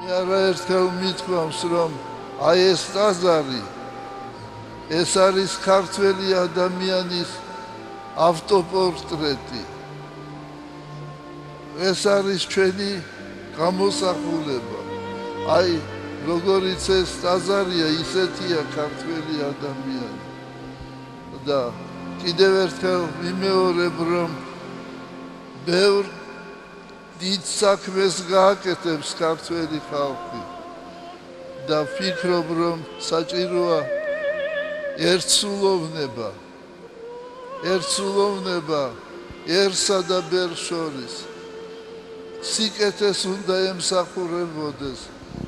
არაერთხელ მithქვამს, რომ აი ეს ტაძარი ეს არის ქართველი ადამიანის ავტოპორტრეტი. ეს არის ჩვენი გამოსახულება. აი როგორიც ეს ტაძარია, ისეთია ქართველი ადამიანი. და კიდევ ერთხელ ვიმეორებ, რომ ბევრ დიდ საქმეს გააკეთებს ქართველი ხალხი და ვფიქრობ, რომ საჭიროა ერთსულოვნებაერსა და ბერს შორის. სიკეთეს უნდა ემსახურებოდეს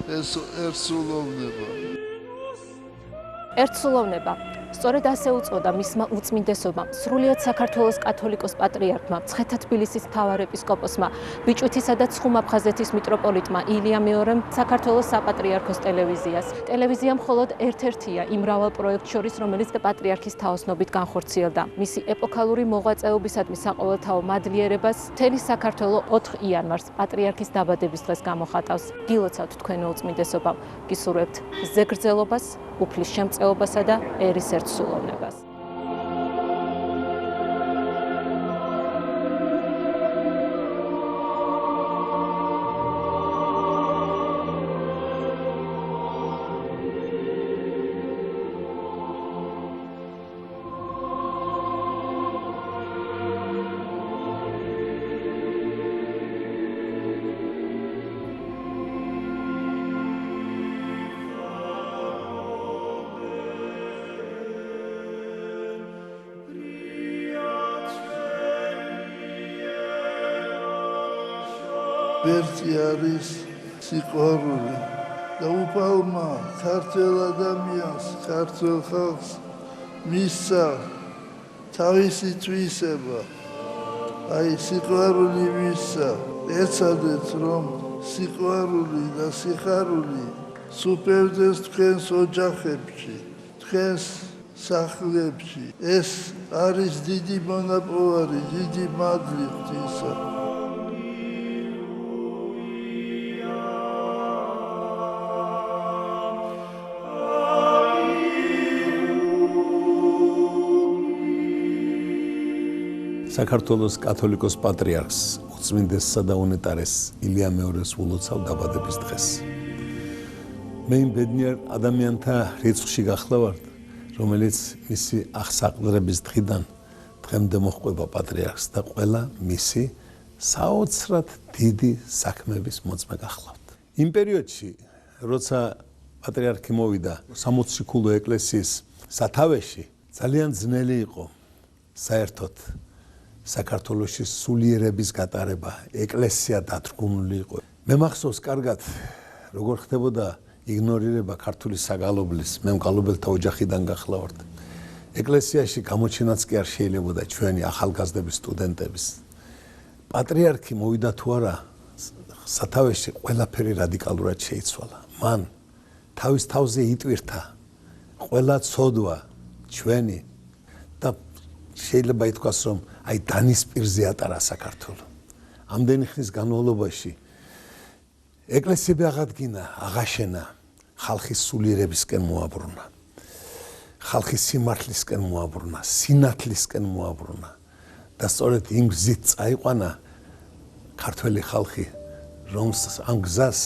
ეს ერთსულოვნება. ერთსულოვნება. სწორედ ასე უწოდა მისმა უწმინდესობამ, სრულიად საქართველოს კათოლიკოს პატრიარქმა, მცხეთა-თბილისის მთავარეპისკოპოსმა, ბიჭვითისა და ცხუმ-აფხაზეთის მიტროპოლიტმა ილია მეორემ საქართველოს საპატრიარქოს ტელევიზიას. ტელევიზია მხოლოდ ერთ-ერთია იმ მრავალ პროექტ შორის, რომელიც პატრიარქის თაოსნობით განხორციელდა. მისი ეპოქალური მოღვაწეობისადმი საყოველთაო მადლიერებას მთელი საქართველო 4 იანვარს პატრიარქის დაბადების დღეს გამოხატავს. გილოცავთ თქვენო უწმინდესობამ, გისურვებთ ზეგრძელობას, უფლის შემწეობასა და ერის ერთსულოვნებას. ერთი არის სიყვარული და უფალმა ქართველ ადამიანს, ქართველ ხალხს მისცა თავისი თვისება. აი სიყვარული მისცა. ეცადეთ, რომ სიყვარული და სიხარული სუფევდეს თქვენს ოჯახებში, თქვენს სახლებში. ეს არის დიდი მონაპოვარი, დიდი მადლი ღვთისა. საქართველოს კათოლიკოს პატრიარქს უწმინდესსა და უნეტარეს ილია მეორეს ულოცავ დაბადების დღეს. მე იმ ბედნიერ ადამიანთა რიცხვში გახლავართ, რომელიც მისი აღსაყდრების დღიდან დღემდე მოჰყვება პატრიარქს და ყველა მისი საოცრად დიდი საქმების მოწმე გახლავთ. იმ პერიოდში, როცა პატრიარქი მოვიდა 60 ქულო ეკლესიის სათავეში, ძალიან ძნელი იყო საერთოდ საქართველოში სულიერების გატარება, ეკლესია დათრგუნული იყო. მე მახსოვს კარგად, როგორ ხდებოდა იგნორირება ქართული საგალობლის, მე მგალობელთა ოჯახიდან გახლავართ. ეკლესიაში გამოჩენაც კი არ შეიძლებოდა ჩვენი ახალგაზრდების, სტუდენტების. პატრიარქი მოვიდა თუ არა, სათავეში ყველაფერი რადიკალურად შეიცვალა. მან თავის თავზე იტვირთა ყველა ცოდვა ჩვენი და შეიძლება ითქვას, რომ აი დანის პირზე ატარა საქართველო. ამდენი ხნის განმავლობაში ეკლესიები აღადგინა, აღაშენა, ხალხის სულიერებისკენ მოაბრუნა. ხალხის სიმართლისკენ მოაბრუნა, სინათლისკენ მოაბრუნა და სწორედ იმ გზით წაიყვანა ქართველი ხალხი, რომს ამ გზას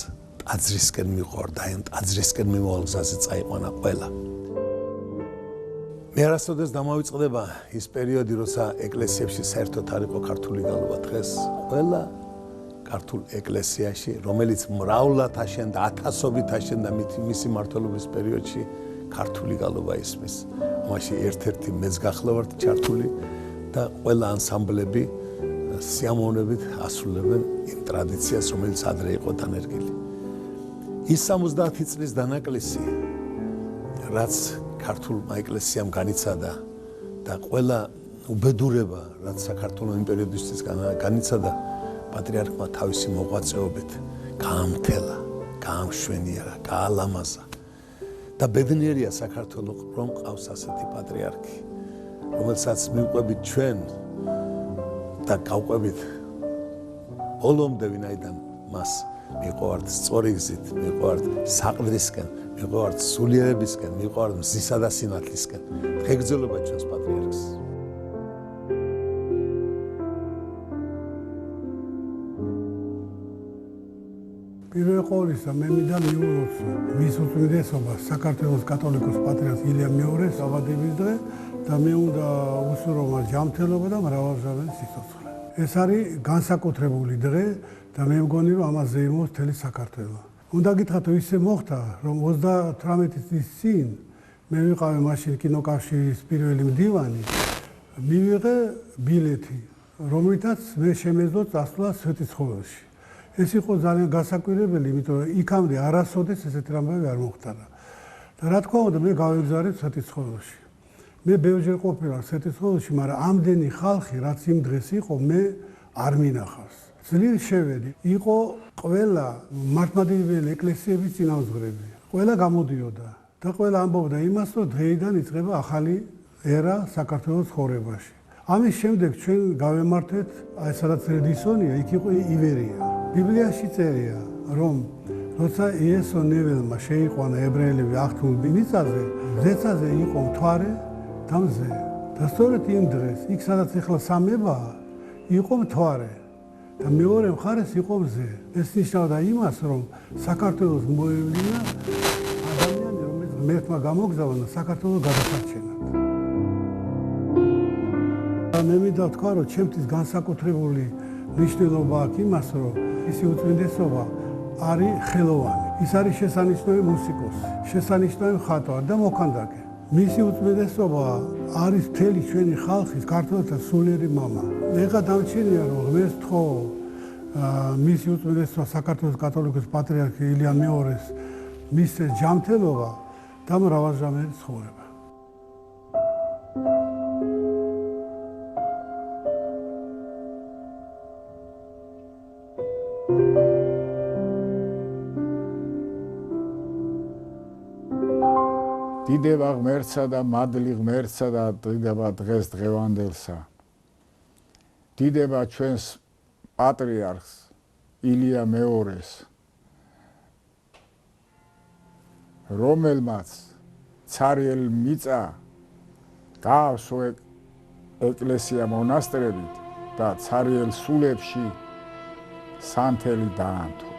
ტაძრისკენ მიყვარდა, ამ ტაძრისკენ მიმავალ გზაზე წაიყვანა ყველა. მე არასოდეს დამავიწყდება ის პერიოდი, როცა ეკლესიებში საერთოდ არ იყო ქართული გალობა. დღეს ყველა ქართულ ეკლესიაში, რომელიც მრავლად აშენდა, ათასობით აშენდა მისი მმართველობის პერიოდში, ქართული გალობა ისმის. ამაში ერთ-ერთი მეც გახლავართ ჩართული და ყველა ანსამბლები სიამოვნებით ასრულებენ იმ ტრადიციას, რომელიც ადრე იყო დანერგილი. ის 70 წლის დანაკლისი, რაც ქართულმა ეკლესიამ განიცადა და ყველა უბედურება, რაც საქართველოს იმპერიოდისთვის განიცადა, პატრიარქმა თავისი მოღვაწეობით გაამთელა, გაამშვენიერა, გაალამაზა. და ბედნიერია საქართველოს, რომ ყავს ასეთი პატრიარქი, რომელსაც მივყვებით ჩვენ და გავყვებით ბოლომდე, ვინაიდან მას მიყავართ სწორი გზით, მიყავართ საყდრისკენ, მიყავართ სულიერებისკენ, მიყავართ მზისა და სინათლისკენ. დღეგრძელობა ჩვენს პატრიარქს. პირველ ყოვლისა მე მინდა მივუღოთ მის უწმიდესობას საქართველოს კათოლიკოს პატრიარქ ილია მეორეს დაბადების დღე და მე უნდა უსურო მას ჯანმრთელობა და მრავალჟამიანი სიცოცხლე. ეს არის განსაკუთრებული დღე და მე მგონი რომ ამაზე იმოს მთელი საქართველო. უნდა გითხრათ რომ ისე მოხდა რომ 38 წლის წინ მე ვიყავი მაშინ კინოკავშირის პირველი მდივანი, მივიღე ბილეთი, რომლითაც მე შემეძლო წასვლა სვეტიცხოველში. ეს იყო ძალიან გასაკვირებელი, იმიტომ რომ იქამდე არასოდეს ესეთი რამე არ მოხდარა. და რა თქმა უნდა, მე გავეგზავნე სვეტიცხოველში. მე ბევრჯერ ყოფილა სვეტიცხოველში, მაგრამ ამდენი ხალხი, რაც იმ დღეს იყო, მე არ მინახავს. ძლივ შევედი. იყო ყველა მართლმადიდებელი ეკლესიების წინამძღვრები. ყველა გამოდიოდა და ყველა ამბობდა იმას, რომ დღეიდან იწყება ახალი ერა საქართველოს ცხოვრებაში. ამის შემდეგ ჩვენ გავემართეთ, აი სადაც რედისონია, იქ იყო ივერია. ბიბლიაში წერია, რომ როცა იესო ნეველმა შეიყვანა ებრაელები აღთულ მიწაზე, მზეცაზე იყო მთვარე და მზე. და სწორედ იმ დღეს, იქ სადაც ახლა სამებაა, იყო მთვარე და მეორე მხარეს იყო მზე. ეს ნიშნავდა იმას, რომ საქართველოს მოევლინა ადამიანი, რომელიც ღმერთმა გამოგზავნა საქართველოს გადასარჩენად. მე მინდა ვთქვა, რომ ჩემთვის განსაკუთრებული მნიშვნელობა აქვს იმას, რომ ისი უწმინდესობა არის ხელოვანი. ის არის შესანიშნავი მუსიკოსი, შესანიშნავი მხატვარი და მოქანდაკე. მისი უწმინდესობა არის მთელი ჩვენი ხალხის, ქართველთა სულიერი მამა. ეხლა დამჩენია, რომ ღმერთს ვთხოვ მისი უწმინდესობა საქართველოს კათოლიკოს პატრიარქ ილია მეორეს მისცეს ჯანმრთელობა და მრავალჟამიანი ცხოვრება. დიდება ღმერთსა და მადლი ღმერთსა და დიდება დღეს დღევანდელსა. დიდება ჩვენს პატრიარქს ილია მეორეს, რომელმაც ცარიელ მიწა გაავსო ეკლესია მონასტრებით და ცარიელ სულებში სანთელი დაანთო.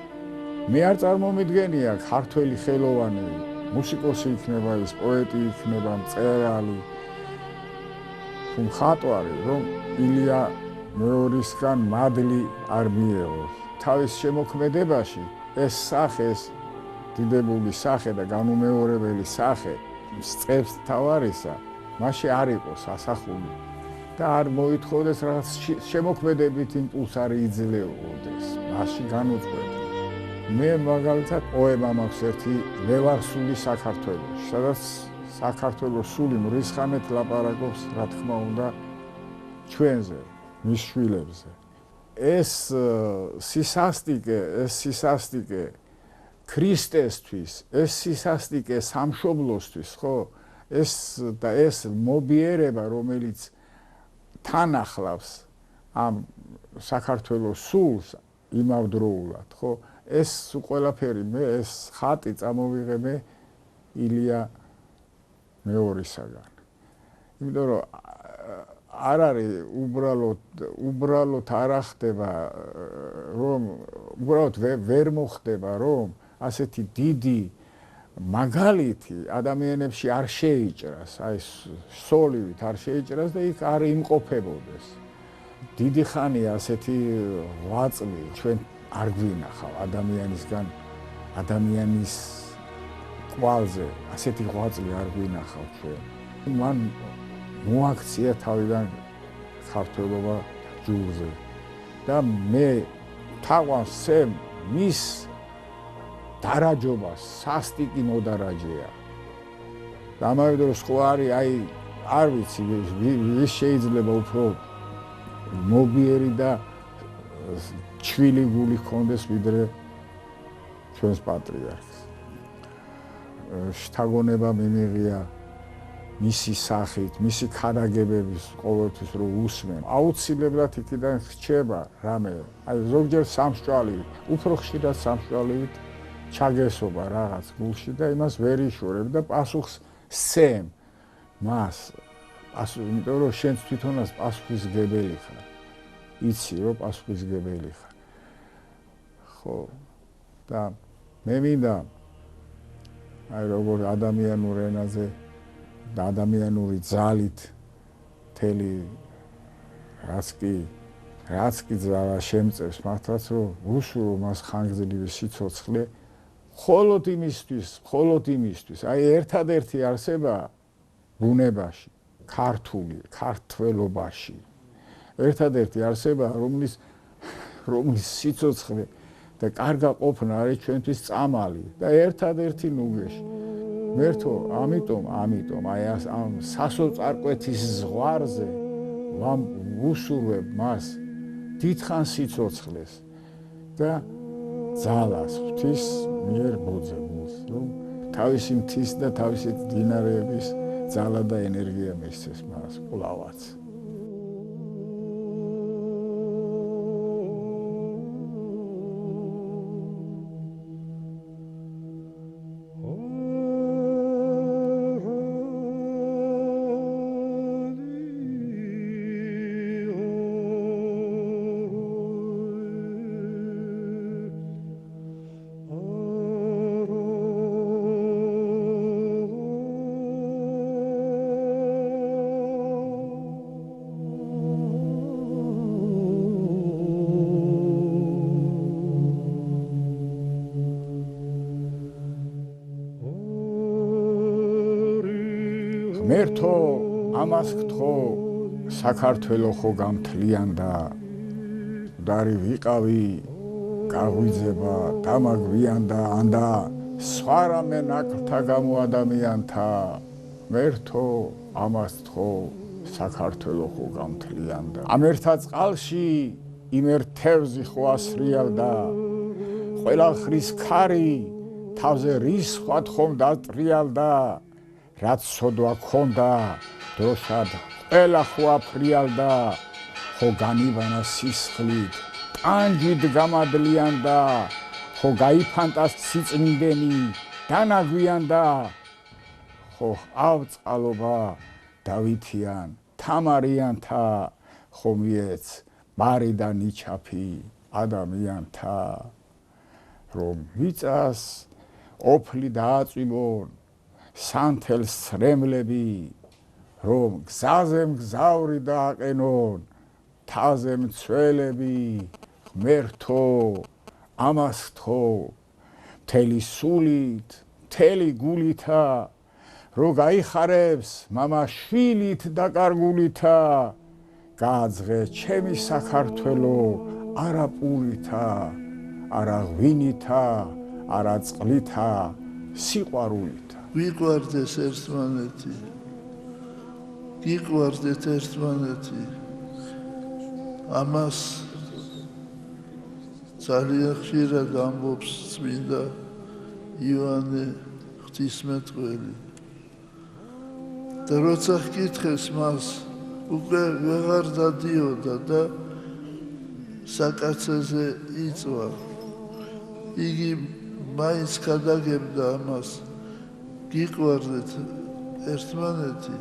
მე არ წარმომიდგენია ქართველი ხელოვანი მუსიკოსი იქნება, ის პოეტი იქნება, მწერალი, მხატვარი, რომ ილია მეორისგან მადლი არ მიეღოს. თავის შემოქმედებაში ეს სახე, ეს დიდებული სახე და განუმეორებელი სახე სწევს თავარისა, მაშინ არ იყოს ასახული და არ მოითხოვდეს რაღაც შემოქმედებით იმპულსი არ იძლეოდეს, მაშინ განუწყვეტ. მე მაგალითად პოემა მაქვს ერთი ლევარსული საქართველოში, სადაც საქართველოს სული მრისხანეთ ლაპარაკობს, რა თქმა უნდა, ჩვენზე, მის შვილებზე. ეს სისასტიკე ქრისტესთვის, ეს სისასტიკე სამშობლოსთვის, ხო? ეს მობიერება, რომელიც თან ახლავს ამ საქართველოს სულს იმავდროულად, ხო? ეს ყველაფერი მე ეს ხატი წამოვიღე ილია მეორისაგან. იმიტომ რომ არ არის უბრალოდ არ ახდება რომ უბრალოდ ვერ მოხდება რომ ასეთი დიდი მაგალითი ადამიანებში არ შეიჭრას, აი სოლივით არ შეიჭრას და იქ არ იმყოფებოდეს. დიდი ხანია ასეთი ღვაწლი ჩვენ არ გვინახავ ადამიანისგან, ადამიანის კვალზე ასეთი ღვაწლი არ გვინახავ ჩვენ. მან მოაქცია თავიდან ქართველობა ჯურზე და მე თაყვანს მის დარაჯობას სასტიკი მოდარაჯეა. და ამავე დროს ხო არის აი არ ვიცი ვის შეიძლება უფრო მობიერი და ჩვილი გული ჰქონდეს ვიდრე ჩვენს პატრიარქს. შთაგონება მიმიღია მისი სახით, მისი ქადაგებების ყოველთვის რომ უსმენ. აუცილებლად იქიდან რჩება რამე. აი ზოგჯერ სამსჯვალივით, უფრო ხშირად სამსჯვალივით ჩაგესობა რაღაც გულში და იმას ვერ იშორებ და პასუხს სცემ მას. იმიტომ რომ შენც თვითონაც პასუხისმგებელი ხარ. იცი რომ პასუხისმგებელი ხარ. ხო და მე მინდა აი როგორ ადამიანურ ენაზე და ადამიანური ძალით მთელი რაც კი ძალა შემწევს მართლაც რომ უსურო მას ხანგრძლივი სიცოცხლე მხოლოდ იმისთვის აი ერთადერთი არსება ბუნებაში ქართველობაში ერთადერთი არსება რომლის სიცოცხლე და კარგა ყოფნა არის ჩვენთვის წამალი და ერთადერთი ნუგეში მერთო ამიტომ აი ამ სასოწარკვეთის ზღვარზე ვუსურვებ მას დიდხან სიცოცხლეს და ძალას ღვთის მიერ მოძებნს რომ თავისი მთის და თავისი მდინარეების ძალა და ენერგია მისცეს მას კვლავაც მერთო ამას გთხოვ საქართველო ხო გამთლიანდა მდარი ვიყავი გაღვიძება დამაგვიანდა ანდა სხვა რამე ნაკლთა გამო ადამიანთა მერთო ამას გთხოვ საქართველო ხო გამთლიანდა ამ ერთა წყალში იმ ერთ თევზი ხო ასრიალდა ყველა ხრის ქარი თავზე რის სხვა ხომ დატრიალდა რაც სოდვა ქონდა დროშად ყველა ხო აფრიალდა ხო განივანა სისხლით ტანჯით გამადლიანდა ხო გაიფანტა სიწმინდენი დანაგვიანდა ხო ავწყალობა დავითიან თამარიანთა ხო მიეც მარი და ნიჩაფი ადამიანთა რომ მიწას ოფლი დააწვიმონ სანთელს ცრემლები რომ გზაზე მგზავრი დააყენონ თაზე მცველები ღმერთო ამას გთხოვ მთელი სულით მთელი გულითა რო გაიხარებს მამა შვილით დაკარგულითა გააძღე ჩემი საქართველო არა პურითა არა ღვინითა არა წყლითა სიყვარულით ვიყვარდეს ერთმანეთი გიყვარდეთ ერთმანეთი ამას ძალიან ხშირად ამბობს წმინდა იოანე ღვთისმეტყველი და როცა ჰკითხეს მას უკვე ვეღარ დადიოდა და საკაცეზე იწვა იგი მაინც გადაგებდა ამას გიყვარდეთ ერთმანეთი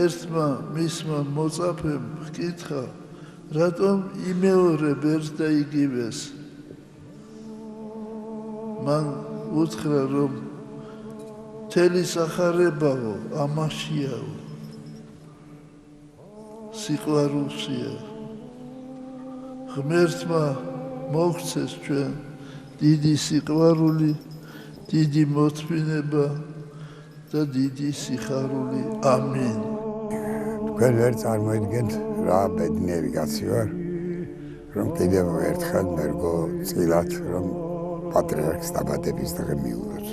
ერთმა მისმა მოწაფემ ჰკითხა რატომ იმეორებ ერთ და იგივეს მან უთხრა რომ მთელი სახარებაო ამაშიაო სიყვარულშია ღმერთმა მოგცეს ჩვენ დიდი სიყვარული დიდი მოთმინება და დიდი სიხარული ამინ თქვენ ვერ წარმოიდგენთ რა ბედნიერი კაცი ვარ რომ კიდევ ერთხელ მერგო წილად რომ პატრიარქის დაბადების დღე მიულოთ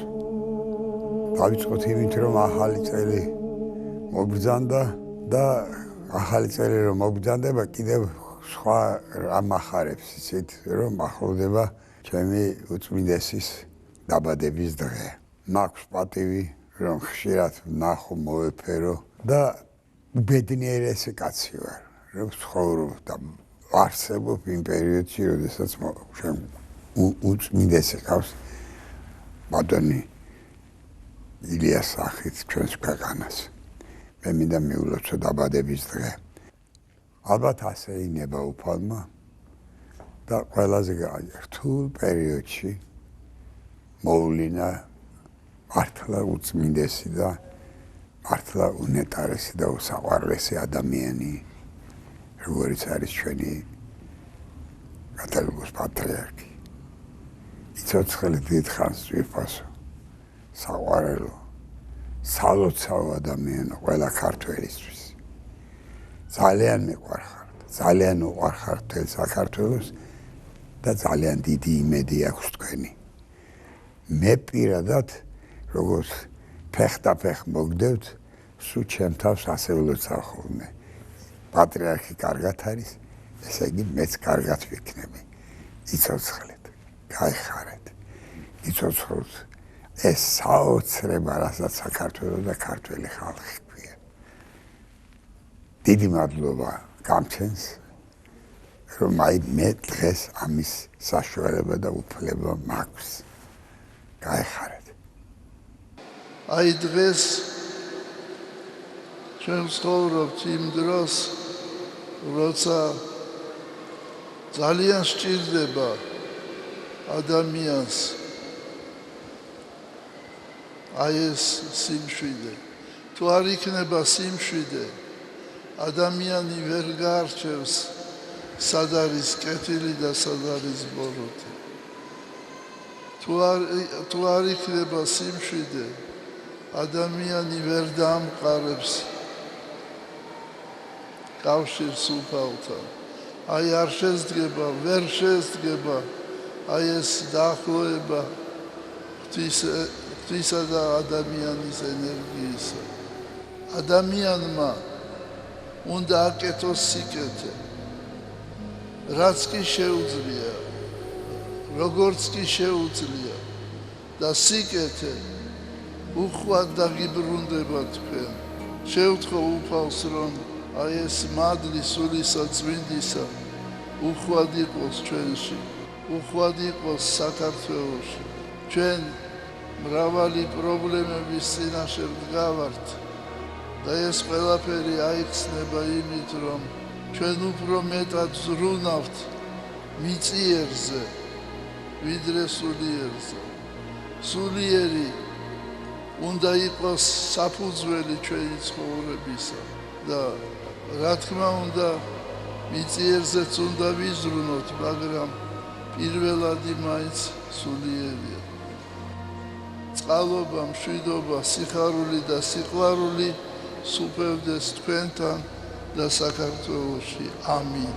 დავიწყოთ იმით რომ ახალი წელი მოგბრძანდა და ახალი წელი რომ მოგბრძანდება კიდევ სხვა რამ ახარებს იცით რომ ახლოვდება ჩემი უწმინდესის დაბადების დღე მაქვს პატივი რომ ხშირად ნახო მოვეფერო და უბედნიერესი კაცი ვარ, რომ ცხოვრობ და არსებობ იმ პერიოდში, როდესაც ჩვენ უწმინდესი ყავს ბატონი ილიას სახით ჩვენს ქვეყანას. მე მინდა მიულოცო დაბადების დღე. ალბათ ასე ინება უფალმა და ყველაზე რთულ პერიოდში მოულინა მართლა უწმინდესი და მართლა უნეტარესი და უსაყვარლესი ადამიანი, როგორიც არის ჩვენი კათოლიკოს პატრიარქი. იცოცხლე დიდხანს ვიფასო, საყვარელო, სალოცავ ადამიანო ყველა ქართველისთვის. ძალიან მიყვარხართ, ძალიან უყვარხართ მთელ საქართველოს და ძალიან დიდი იმედი აქვს თქვენი. მე პირადად როგორც ფეხდაფეხ მოგდევთ, სულ ჩემ თავს ასე ვლოცავ ხოლმე. პატრიარქი კარგად არის, ესე იგი მეც კარგად ვიქნები. იცოცხლეთ, გაიხარეთ, იცოცხლოთ ეს საოცრება, რასაც საქართველო და ქართველი ხალხი ქვია. დიდი მადლობა გამჩენს, რომ აი მე დღეს ამის საშუალება და უფლება მაქვს. გაიხარეთ. აი დღეს ჩვენ ვცხოვრობთ იმ დროს, როცა ძალიან სჭირდება ადამიანს აი ეს სიმშვიდე. თუ არ იქნება სიმშვიდე, ადამიანი ვერ გაარჩევს სად არის კეთილი და სად არის ბოროტი. თუ არ იქნება სიმშვიდე, ადამიანი ვერ დაამყარებს კავშირს უფალთან. აი არ შესდგება, ვერ შესდგება აი ეს დაახლოება ღვთისა და ადამიანის ენერგიისა. ადამიანმა უნდა აკეთოს სიკეთე, რაც კი შეუძლია, როგორც კი შეუძლია და სიკეთე უხვად დაგიბრუნდება თქვენ. შევთხო უფალს, რომ აი ეს მადლი სულისა წმინდისა უხვად იყოს ჩვენში, უხვად იყოს საქართველოში. ჩვენ მრავალი პრობლემების წინაშე ვდგავართ და ეს ყველაფერი აიხსნება იმით, რომ ჩვენ უფრო მეტად ზრუნავთ მიწიერზე, ვიდრე სულიერზე. სულიერი უნდა იყოს საფუძველი ჩვენი ცხოვრებისა და რა თქმა უნდა მიწიერზეც უნდა ვიზრუნოთ, მაგრამ პირველადი მაინც სულიერია. წყალობა, მშვიდობა, სიხარული და სიყვარული სუფევდეს თქვენთან და საქართველოში. ამინ.